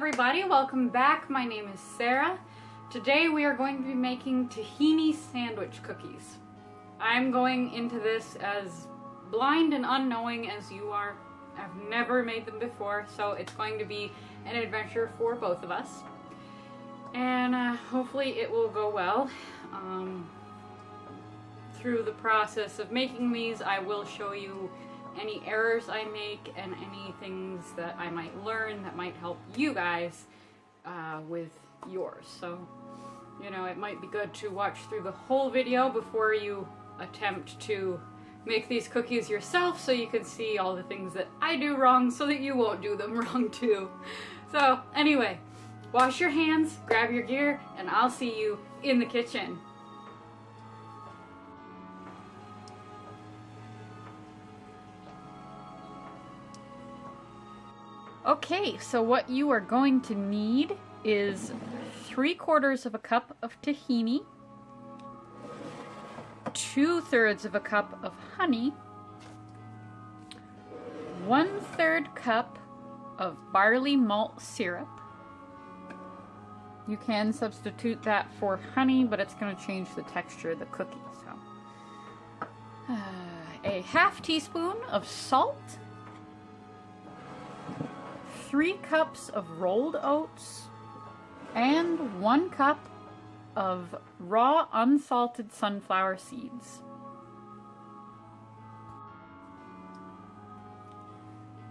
everybody, welcome back. My name is Sarah. Today we are going to be making tahini sandwich cookies. I'm going into this as blind and unknowing as you are. I've never made them before, so it's going to be an adventure for both of us. And hopefully it will go well. Through the process of making these, I will show you any errors I make and any things that I might learn that might help you guys with yours. So, you know, it might be good to watch through the whole video before you attempt to make these cookies yourself, so you can see all the things that I do wrong so that you won't do them wrong too. So anyway, wash your hands, grab your gear, and I'll see you in the kitchen. Okay, so what you are going to need is 3/4 of a cup of tahini, 2/3 of a cup of honey, 1/3 cup of barley malt syrup. You can substitute that for honey, but it's going to change the texture of the cookie. So, a ½ teaspoon of salt, 3 cups of rolled oats, and 1 cup of raw unsalted sunflower seeds.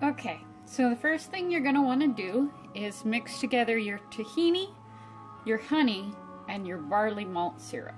Okay, so the first thing you're going to want to do is mix together your tahini, your honey, and your barley malt syrup.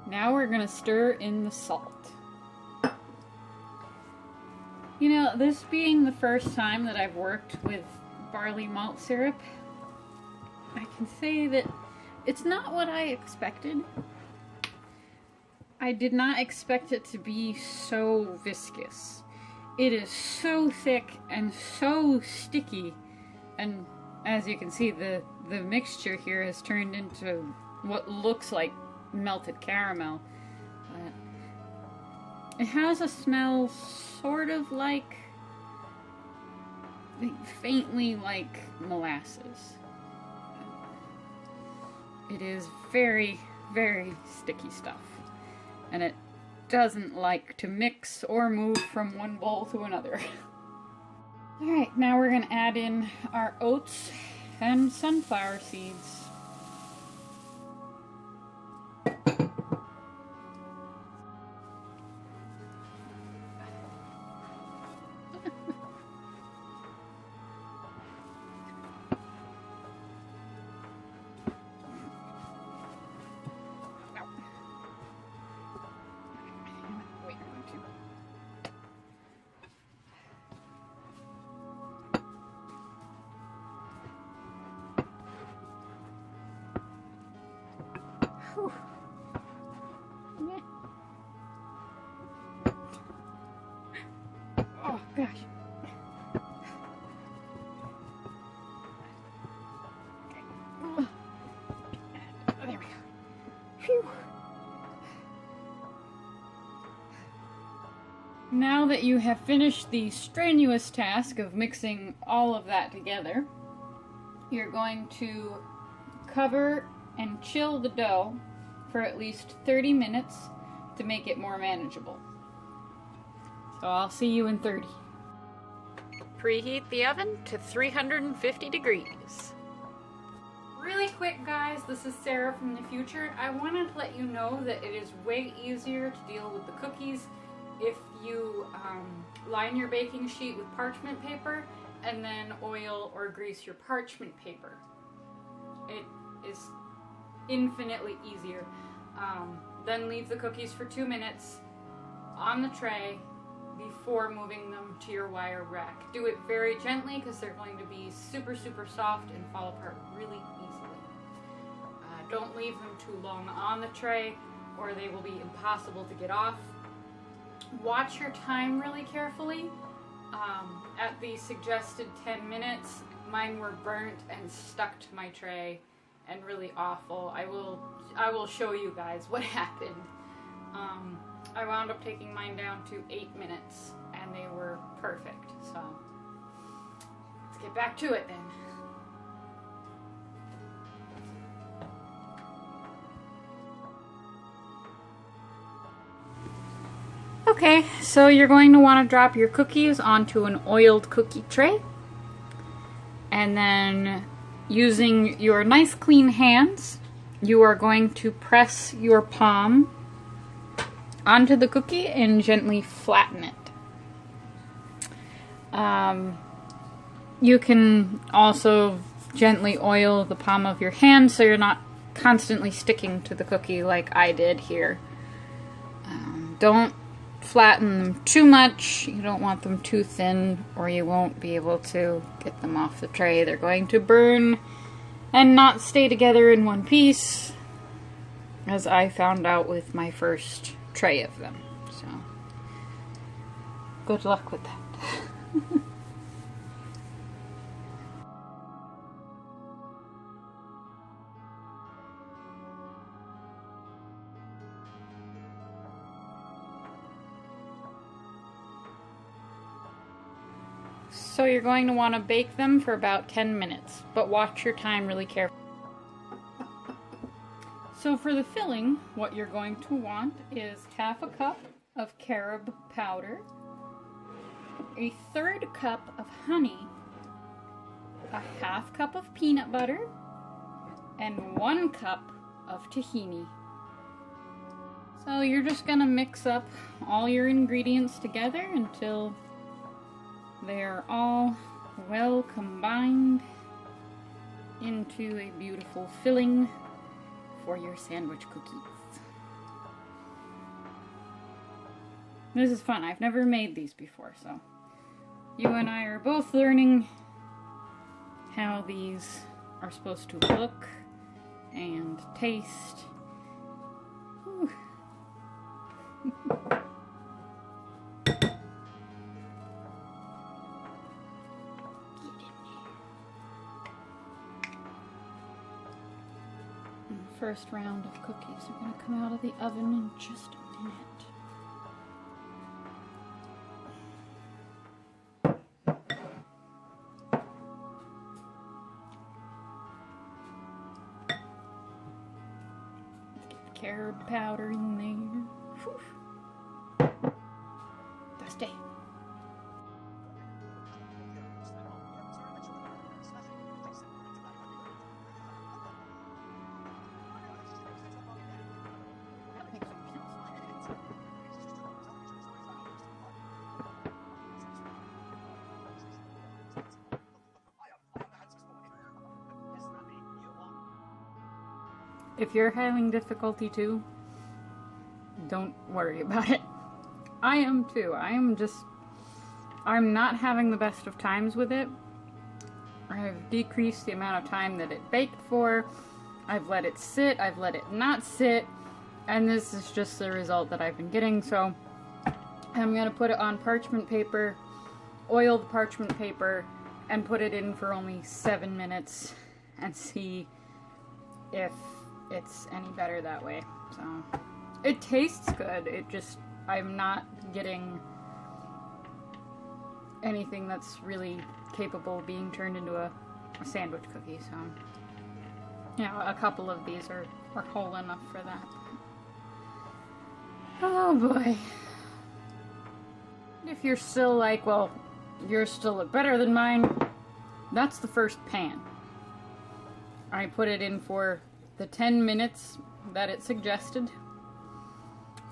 Now we're going to stir in the salt. You know, this being the first time that I've worked with barley malt syrup, I can say that it's not what I expected. I did not expect it to be so viscous. It is so thick and so sticky, and as you can see, the mixture here has turned into what looks like melted caramel. It has a smell sort of like faintly like molasses. It is very, very sticky stuff, and it doesn't like to mix or move from one bowl to another. Alright, now we're going to add in our oats and sunflower seeds. Oh gosh. Okay. There we go. Phew. Now that you have finished the strenuous task of mixing all of that together, you're going to cover and chill the dough for at least 30 minutes to make it more manageable. So I'll see you in 30. Preheat the oven to 350 degrees. Really quick, guys, this is Sarah from the future. I wanted to let you know that it is way easier to deal with the cookies if you line your baking sheet with parchment paper and then oil or grease your parchment paper. It is infinitely easier. Then leave the cookies for 2 minutes on the tray before moving them to your wire rack. Do it very gently because they're going to be super, super soft and fall apart really easily. Don't leave them too long on the tray or they will be impossible to get off. Watch your time really carefully. At the suggested 10 minutes, mine were burnt and stuck to my tray and really awful. I will show you guys what happened. I wound up taking mine down to 8 minutes and they were perfect. So let's get back to it then. Okay, so you're going to want to drop your cookies onto an oiled cookie tray. And then using your nice clean hands, you are going to press your palm onto the cookie and gently flatten it. You can also gently oil the palm of your hand so you're not constantly sticking to the cookie like I did here. Don't flatten them too much. You don't want them too thin or you won't be able to get them off the tray. They're going to burn and not stay together in one piece, as I found out with my first tray of them. So good luck with that. So you're going to want to bake them for about 10 minutes, but watch your time really carefully. So for the filling, what you're going to want is half a cup of carob powder, a third cup of honey, a half cup of peanut butter, and 1 cup of tahini. So you're just going to mix up all your ingredients together until they're all well combined into a beautiful filling for your sandwich cookies. This is fun. I've never made these before, so you and I are both learning how these are supposed to look and taste. Whew. First round of cookies are going to come out of the oven in just a minute. Get the carob powder in there. Whew. Dusty. If you're having difficulty too, don't worry about it. I am too. I'm not having the best of times with it. I've decreased the amount of time that it baked for. I've let it sit, I've let it not sit, and this is just the result that I've been getting. So I'm gonna put it on parchment paper, oil the parchment paper, and put it in for only 7 minutes and see if it's any better that way. So it tastes good. I'm not getting anything that's really capable of being turned into a sandwich cookie. So yeah, a couple of these are whole enough for that. Oh boy. If you're still like, well, yours still look better than mine, that's the first pan. I put it in for the 10 minutes that it suggested,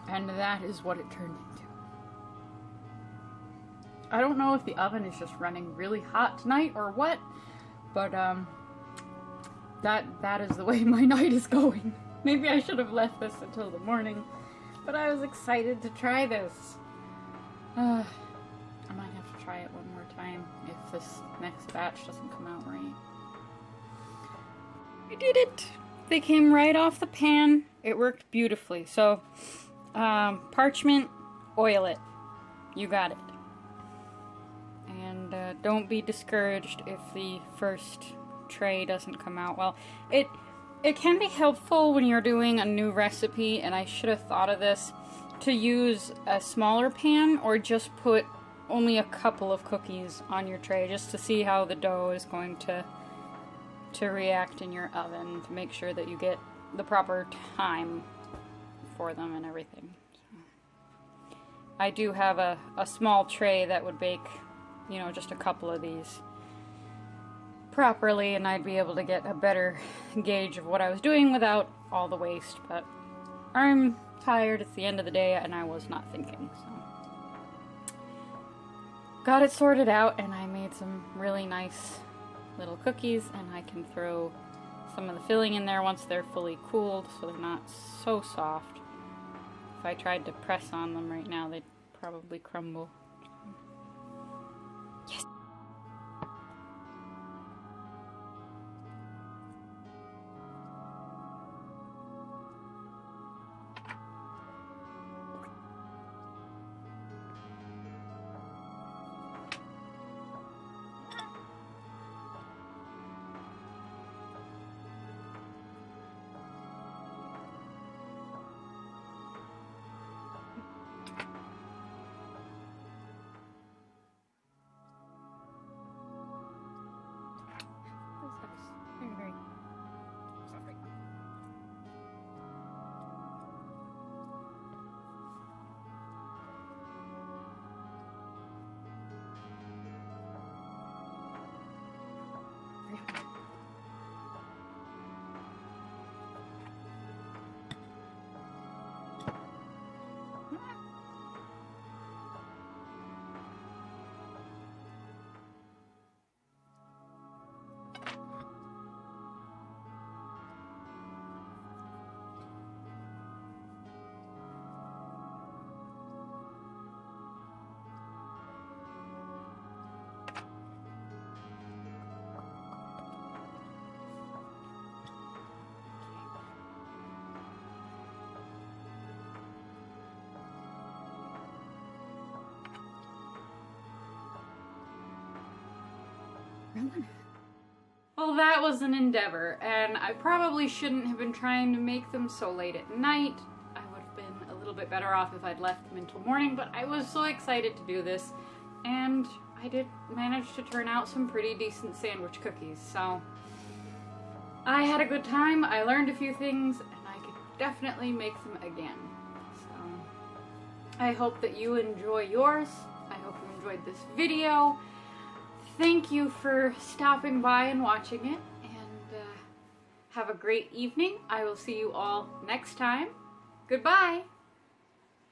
and that is what it turned into. I don't know if the oven is just running really hot tonight or what, but that is the way my night is going. Maybe I should have left this until the morning, but I was excited to try this. I might have to try it one more time if this next batch doesn't come out right. I did it! They came right off the pan. It worked beautifully. So, parchment, oil it. You got it. And don't be discouraged if the first tray doesn't come out well. It can be helpful when you're doing a new recipe, and I should have thought of this, to use a smaller pan or just put only a couple of cookies on your tray just to see how the dough is going to react in your oven, to make sure that you get the proper time for them and everything. So, I do have a small tray that would bake, you know, just a couple of these properly, and I'd be able to get a better gauge of what I was doing without all the waste, but I'm tired. It's the end of the day and I was not thinking, so got it sorted out, and I made some really nice little cookies, and I can throw some of the filling in there once they're fully cooled so they're not so soft. If I tried to press on them right now, they'd probably crumble. Yes! Very soft right now. Well, that was an endeavor, and I probably shouldn't have been trying to make them so late at night. I would have been a little bit better off if I'd left them until morning, but I was so excited to do this, and I did manage to turn out some pretty decent sandwich cookies, so I had a good time. I learned a few things, and I could definitely make them again. So I hope that you enjoy yours. I hope you enjoyed this video. Thank you for stopping by and watching it, and have a great evening. I will see you all next time. Goodbye!